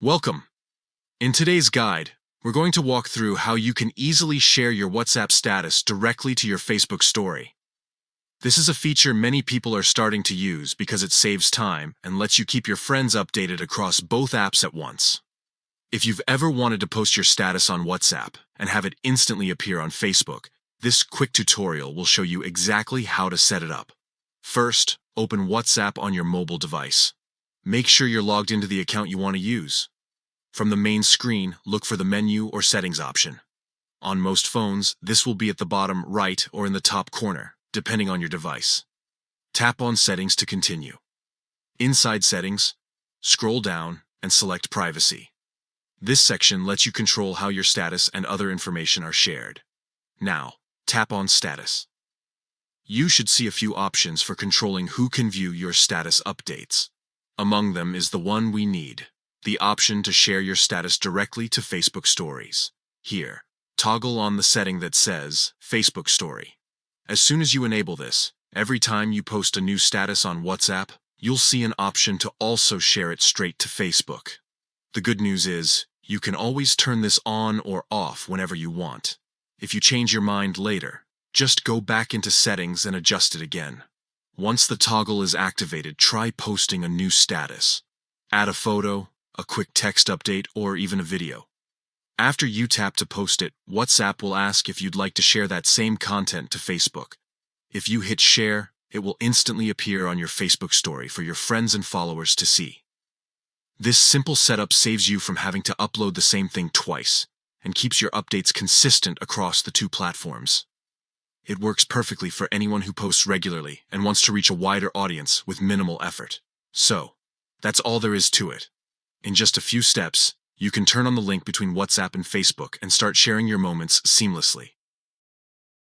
Welcome! In today's guide, we're going to walk through how you can easily share your WhatsApp status directly to your Facebook story. This is a feature many people are starting to use because it saves time and lets you keep your friends updated across both apps at once. If you've ever wanted to post your status on WhatsApp and have it instantly appear on Facebook, this quick tutorial will show you exactly how to set it up. First, open WhatsApp on your mobile device. Make sure you're logged into the account you want to use. From the main screen, look for the menu or settings option. On most phones, this will be at the bottom right or in the top corner, depending on your device. Tap on Settings to continue. Inside Settings, scroll down and select Privacy. This section lets you control how your status and other information are shared. Now, tap on Status. You should see a few options for controlling who can view your status updates. Among them is the one we need, the option to share your status directly to Facebook Stories. Here, toggle on the setting that says Facebook Story. As soon as you enable this, every time you post a new status on WhatsApp, you'll see an option to also share it straight to Facebook. The good news is, you can always turn this on or off whenever you want. If you change your mind later, just go back into Settings and adjust it again. Once the toggle is activated, try posting a new status. Add a photo, a quick text update, or even a video. After you tap to post it, WhatsApp will ask if you'd like to share that same content to Facebook. If you hit share, it will instantly appear on your Facebook story for your friends and followers to see. This simple setup saves you from having to upload the same thing twice and keeps your updates consistent across the two platforms. It works perfectly for anyone who posts regularly and wants to reach a wider audience with minimal effort. So, that's all there is to it. In just a few steps, you can turn on the link between WhatsApp and Facebook and start sharing your moments seamlessly.